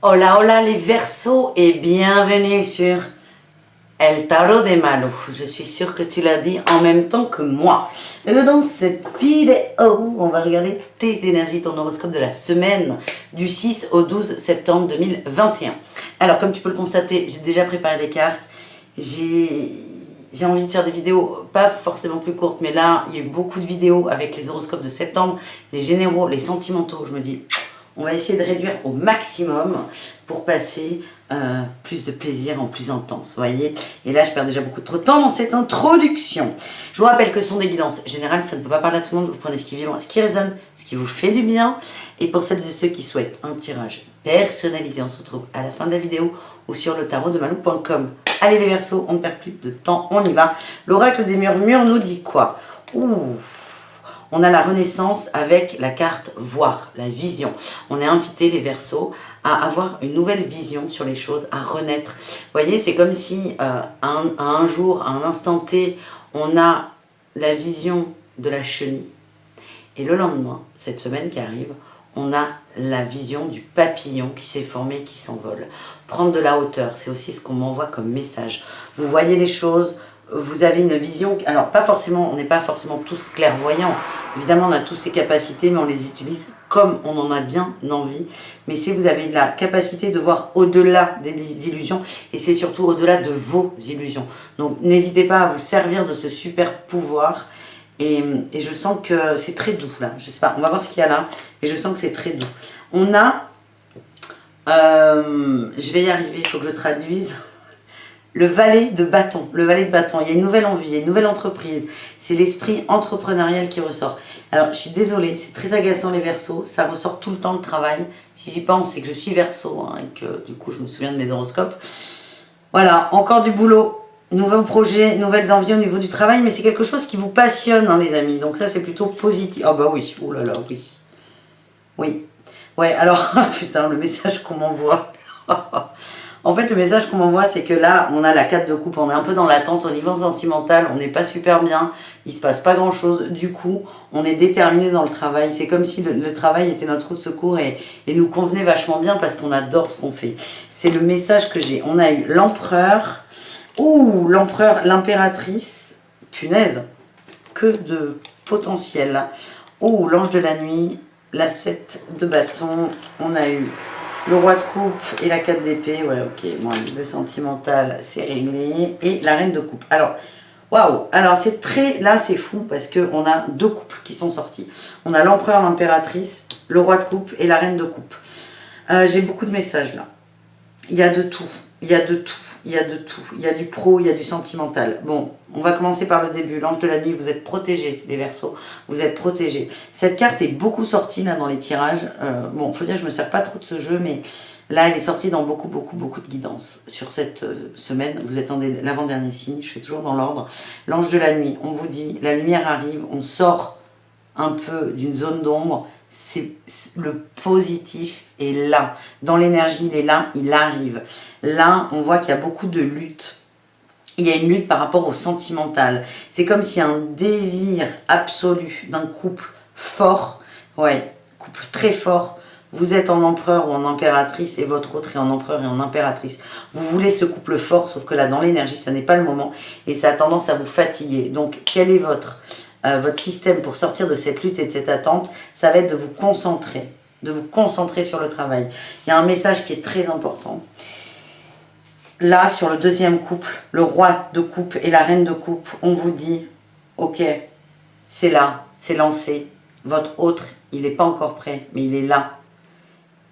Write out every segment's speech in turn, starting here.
Hola, hola les Verseaux et bienvenue sur El Tarot de Malou. Je suis sûre que tu l'as dit en même temps que moi. Et dans cette vidéo, on va regarder tes énergies, ton horoscope de la semaine du 6 au 12 septembre 2021. Alors, comme tu peux le constater, j'ai déjà préparé des cartes. J'ai envie de faire des vidéos, pas forcément plus courtes, mais là, il y a eu beaucoup de vidéos avec les horoscopes de septembre, les généraux, les sentimentaux. Je me dis, on va essayer de réduire au maximum pour passer plus de plaisir en plus intense, vous voyez. Et là, je perds déjà beaucoup trop de temps dans cette introduction. Je vous rappelle que ce sont des guidances générales, ça ne peut pas parler à tout le monde. Vous prenez ce qui vibre, ce qui résonne, ce qui vous fait du bien. Et pour celles et ceux qui souhaitent un tirage personnalisé, on se retrouve à la fin de la vidéo ou sur le tarot de malou.com. Allez les Verseaux, on ne perd plus de temps, on y va. L'oracle des murmures nous dit quoi? On a la renaissance avec la carte voir, la vision. On est invité, les Verseaux, à avoir une nouvelle vision sur les choses, à renaître. Vous voyez, c'est comme si à un jour, à un instant T, on a la vision de la chenille. Et le lendemain, cette semaine qui arrive, on a la vision du papillon qui s'est formé, qui s'envole. Prendre de la hauteur, c'est aussi ce qu'on m'envoie comme message. Vous voyez les choses, vous avez une vision, alors pas forcément, on n'est pas forcément tous clairvoyants, évidemment on a tous ces capacités, mais on les utilise comme on en a bien envie, mais si vous avez la capacité de voir au-delà des illusions, et c'est surtout au-delà de vos illusions, donc n'hésitez pas à vous servir de ce super pouvoir, et je sens que c'est très doux là, je sais pas, on va voir ce qu'il y a là, et je sens que c'est très doux. On a, je vais y arriver, il faut que je traduise. Le valet de bâton, il y a une nouvelle envie, il y a une nouvelle entreprise, c'est l'esprit entrepreneurial qui ressort. Alors je suis désolée, c'est très agaçant les Verseaux, ça ressort tout le temps le travail, si j'y pense c'est que je suis Verseau, hein, et que du coup je me souviens de mes horoscopes. Voilà, encore du boulot, nouveaux projets, nouvelles envies au niveau du travail, mais c'est quelque chose qui vous passionne hein, les amis, donc ça c'est plutôt positif. Ah bah oui, oh là là, oui. Oui, ouais alors, putain le message qu'on m'envoie. En fait, le message qu'on m'envoie, c'est que là, on a la 4 de coupe, on est un peu dans l'attente au niveau sentimental, on n'est pas super bien, il se passe pas grand-chose. Du coup, on est déterminé dans le travail. C'est comme si le travail était notre roue de secours et nous convenait vachement bien parce qu'on adore ce qu'on fait. C'est le message que j'ai. On a eu l'empereur, l'empereur, l'impératrice, punaise, que de potentiel. L'ange de la nuit, la 7 de bâton, on a eu le roi de coupe et la 4 d'épée, ouais ok, bon, le sentimental c'est réglé, et la reine de coupe. Alors, waouh, alors c'est très, là c'est fou parce qu'on a deux couples qui sont sortis. On a l'empereur, l'impératrice, le roi de coupe et la reine de coupe. J'ai beaucoup de messages là. Il y a de tout, il y a de tout, il y a de tout. Il y a du pro, il y a du sentimental. Bon, on va commencer par le début. L'ange de la nuit, vous êtes protégés, les Verseaux. Vous êtes protégés. Cette carte est beaucoup sortie là dans les tirages. Bon, faut dire que je me sers pas trop de ce jeu, mais là, elle est sortie dans beaucoup de guidance. Sur cette semaine, vous êtes l'avant-dernier signe, je fais toujours dans l'ordre. L'ange de la nuit, on vous dit, la lumière arrive, on sort un peu d'une zone d'ombre. Le positif est là. Dans l'énergie, il est là, il arrive. Là, on voit qu'il y a beaucoup de lutte. Il y a une lutte par rapport au sentimental. C'est comme s'il y a un désir absolu d'un couple fort. Ouais, couple très fort. Vous êtes en empereur ou en impératrice et votre autre est en empereur et en impératrice. Vous voulez ce couple fort, sauf que là, dans l'énergie, ça n'est pas le moment. Et ça a tendance à vous fatiguer. Donc, quel est votre système pour sortir de cette lutte et de cette attente? Ça va être de vous concentrer sur le travail. Il y a un message qui est très important. Là, sur le deuxième couple, le roi de coupe et la reine de coupe, on vous dit, ok, c'est là, c'est lancé. Votre autre, il n'est pas encore prêt, mais il est là.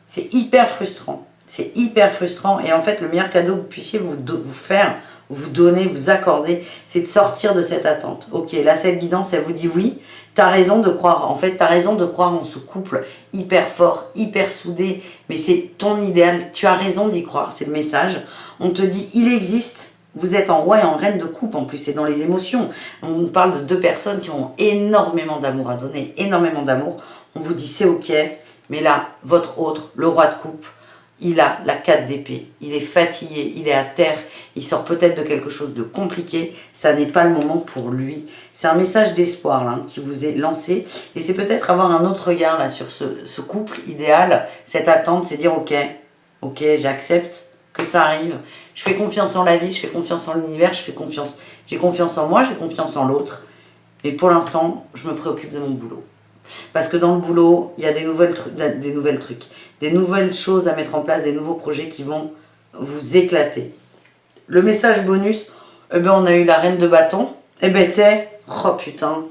C'est hyper frustrant. C'est hyper frustrant. Et en fait, le meilleur cadeau que vous puissiez vous faire, vous donner, vous accorder, c'est de sortir de cette attente. Ok, là, cette guidance, elle vous dit oui, tu as raison de croire. En fait, tu as raison de croire en ce couple hyper fort, hyper soudé, mais c'est ton idéal. Tu as raison d'y croire, c'est le message. On te dit, il existe. Vous êtes en roi et en reine de coupe, en plus, c'est dans les émotions. On parle de deux personnes qui ont énormément d'amour à donner, énormément d'amour. On vous dit, c'est ok, mais là, votre autre, le roi de coupe, il a la 4 d'épée, il est fatigué, il est à terre, il sort peut-être de quelque chose de compliqué, ça n'est pas le moment pour lui. C'est un message d'espoir là, qui vous est lancé, et c'est peut-être avoir un autre regard là sur ce couple idéal, cette attente, c'est dire ok, Ok, j'accepte que ça arrive. Je fais confiance en la vie, je fais confiance en l'univers, j'ai confiance en moi, j'ai confiance en l'autre. Mais pour l'instant, je me préoccupe de mon boulot. Parce que dans le boulot, il y a des nouvelles choses à mettre en place, des nouveaux projets qui vont vous éclater. Le message bonus, eh ben, on a eu la reine de bâton. Eh ben oh putain,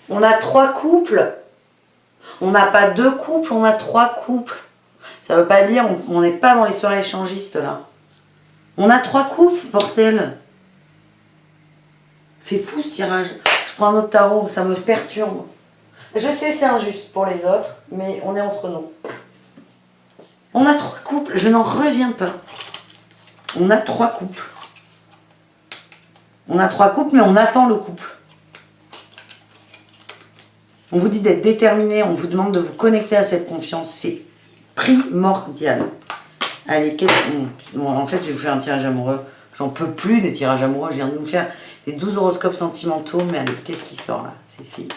on a 3 couples. On n'a pas 2 couples, on a 3 couples. Ça veut pas dire, on n'est pas dans les soirées échangistes là. On a 3 couples, bordel. C'est fou ce tirage. Je prends un autre tarot, ça me perturbe. Je sais c'est injuste pour les autres, mais on est entre nous. On a 3 couples, je n'en reviens pas. On a 3 couples. On a 3 couples, mais on attend le couple. On vous dit d'être déterminé, on vous demande de vous connecter à cette confiance. C'est primordial. Allez, bon, en fait, je vais vous faire un tirage amoureux. J'en peux plus des tirages amoureux. Je viens de nous faire les 12 horoscopes sentimentaux. Mais allez, qu'est-ce qui sort là? C'est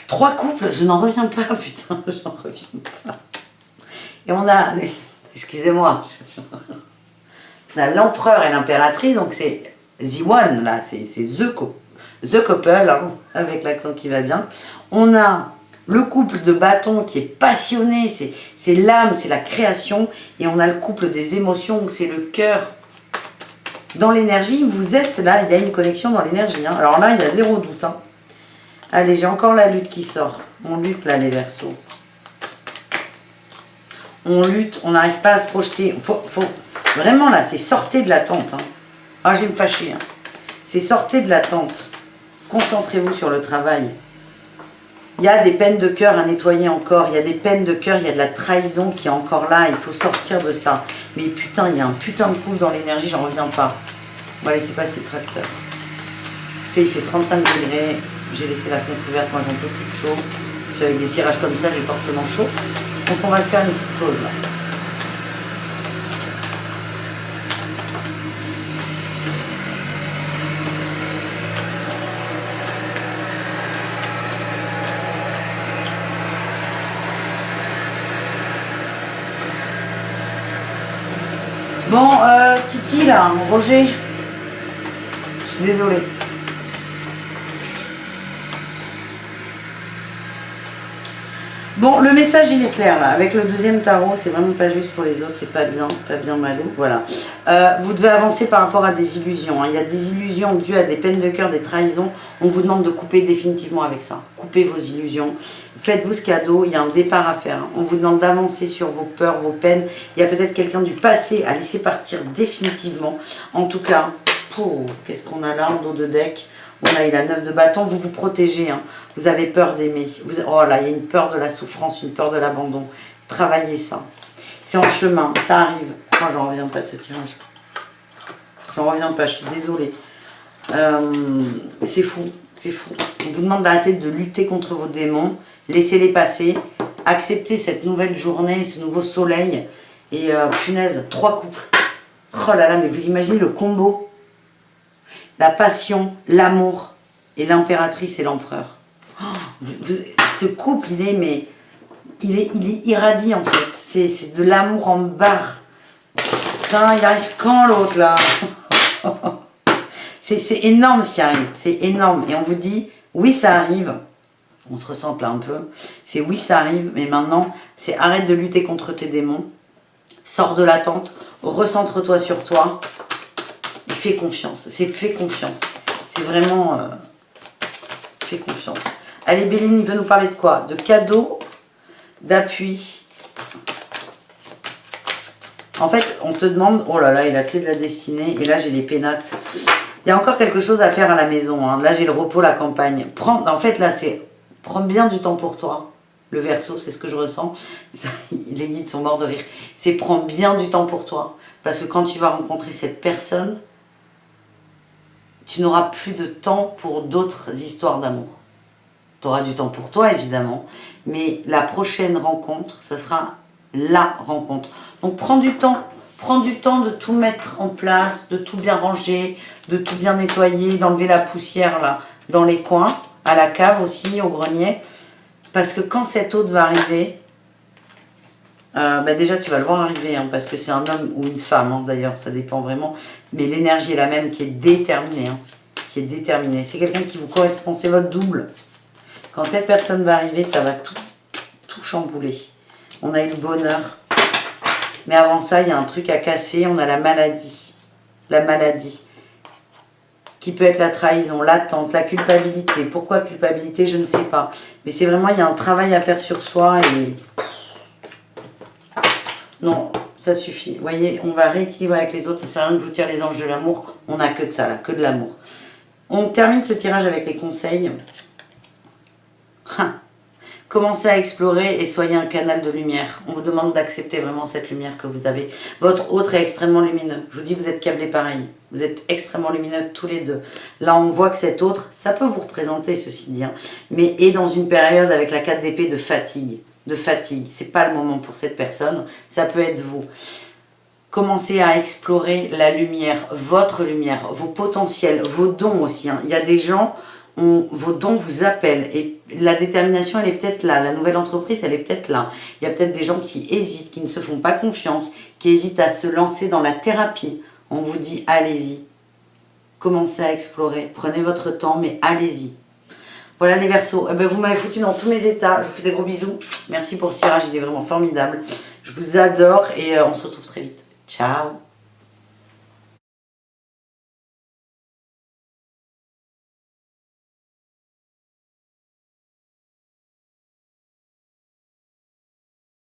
3 couples, je n'en reviens pas, putain, j'en reviens pas. Et on a, excusez-moi, on a l'empereur et l'impératrice, donc c'est The One, là, c'est the couple, hein, avec l'accent qui va bien. On a le couple de bâton qui est passionné, c'est l'âme, c'est la création. Et on a le couple des émotions, c'est le cœur. Dans l'énergie, vous êtes là, il y a une connexion dans l'énergie. Hein. Alors là, il y a 0 doute. Hein. Allez, j'ai encore la lutte qui sort. On lutte là, les Verseaux. On lutte, on n'arrive pas à se projeter. Vraiment là, c'est sortez de l'attente. Hein. Ah, je vais me fâcher. Hein. C'est sortez de l'attente. Concentrez-vous sur le travail. Il y a des peines de cœur à nettoyer encore. Il y a des peines de cœur, il y a de la trahison qui est encore là. Il faut sortir de ça. Mais putain, il y a un putain de coup dans l'énergie, j'en reviens pas. On va laisser passer le tracteur. Tu sais, il fait 35 degrés. J'ai laissé la fenêtre ouverte, moi j'en peux plus de chaud. Puis avec des tirages comme ça, j'ai forcément chaud. Donc on va se faire une petite pause là. Bon, Kiki là, Roger, je suis désolée. Bon, le message il est clair là, avec le deuxième tarot, c'est vraiment pas juste pour les autres, c'est pas bien malou, voilà. Vous devez avancer par rapport à des illusions, hein. Il y a des illusions dues à des peines de cœur, des trahisons, on vous demande de couper définitivement avec ça. Coupez vos illusions, faites-vous ce cadeau, il y a un départ à faire, hein. On vous demande d'avancer sur vos peurs, vos peines, il y a peut-être quelqu'un du passé à laisser partir définitivement. En tout cas, qu'est-ce qu'on a là en dos de deck? On a eu la 9 de bâton, vous vous protégez, hein. Vous avez peur d'aimer. Oh là, il y a une peur de la souffrance, une peur de l'abandon. Travaillez ça. C'est en chemin, ça arrive. Enfin, j'en reviens pas de ce tirage. J'en reviens pas, je suis désolée. C'est fou, c'est fou. On vous demande d'arrêter de lutter contre vos démons. Laissez-les passer. Acceptez cette nouvelle journée, ce nouveau soleil. Et punaise, 3 couples. Oh là là, mais vous imaginez le combo? La passion, l'amour et l'impératrice et l'empereur. Oh, ce couple, il est irradie en fait. C'est de l'amour en barre. Putain, il arrive quand l'autre là? C'est énorme ce qui arrive. C'est énorme. Et on vous dit, oui ça arrive. On se ressente là un peu. C'est oui ça arrive, mais maintenant, c'est arrête de lutter contre tes démons. Sors de l'attente. Recentre-toi sur toi. Fais confiance, fais confiance. C'est vraiment... fais confiance. Allez, Béline, il veut nous parler de quoi? De cadeaux, d'appui. En fait, on te demande... Oh là là, il a la clé de la destinée. Et là, j'ai les pénates. Il y a encore quelque chose à faire à la maison. Hein. Là, j'ai le repos, la campagne. En fait, là, c'est... Prends bien du temps pour toi. Le Verseau, c'est ce que je ressens. Ça, les guides sont morts de rire. C'est prends bien du temps pour toi. Parce que quand tu vas rencontrer cette personne... tu n'auras plus de temps pour d'autres histoires d'amour. Tu auras du temps pour toi, évidemment, mais la prochaine rencontre, ça sera la rencontre. Donc, prends du temps de tout mettre en place, de tout bien ranger, de tout bien nettoyer, d'enlever la poussière là dans les coins, à la cave aussi, au grenier, parce que quand cet hôte va arriver, Déjà, tu vas le voir arriver, hein, parce que c'est un homme ou une femme, hein, d'ailleurs, ça dépend vraiment. Mais l'énergie est la même, qui est déterminée. Hein, qui est déterminée. C'est quelqu'un qui vous correspond, c'est votre double. Quand cette personne va arriver, ça va tout chambouler. On a eu le bonheur. Mais avant ça, il y a un truc à casser, on a la maladie. La maladie. Qui peut être la trahison, l'attente, la culpabilité. Pourquoi culpabilité, je ne sais pas. Mais c'est vraiment, il y a un travail à faire sur soi et... Non, ça suffit. Vous voyez, on va rééquilibrer avec les autres. Ça sert à rien que je vous tire les anges de l'amour. On n'a que de ça, là, que de l'amour. On termine ce tirage avec les conseils. Commencez à explorer et soyez un canal de lumière. On vous demande d'accepter vraiment cette lumière que vous avez. Votre autre est extrêmement lumineux. Je vous dis, vous êtes câblés pareil. Vous êtes extrêmement lumineux tous les deux. Là, on voit que cet autre, ça peut vous représenter, ceci dit, hein, mais est dans une période avec la 4 d'épée de fatigue. De fatigue. C'est pas le moment pour cette personne. Ça peut être vous. Commencez à explorer la lumière, votre lumière, vos potentiels, vos dons aussi. Hein. Il y a des gens... vos dons vous appellent et la détermination elle est peut-être là, la nouvelle entreprise elle est peut-être là. Il y a peut-être des gens qui hésitent, qui ne se font pas confiance, qui hésitent à se lancer dans la thérapie. On vous dit allez-y, commencez à explorer, prenez votre temps mais allez-y. Voilà les Verseaux, vous m'avez foutu dans tous mes états, je vous fais des gros bisous, merci pour ce tirage, il est vraiment formidable. Je vous adore et on se retrouve très vite. Ciao.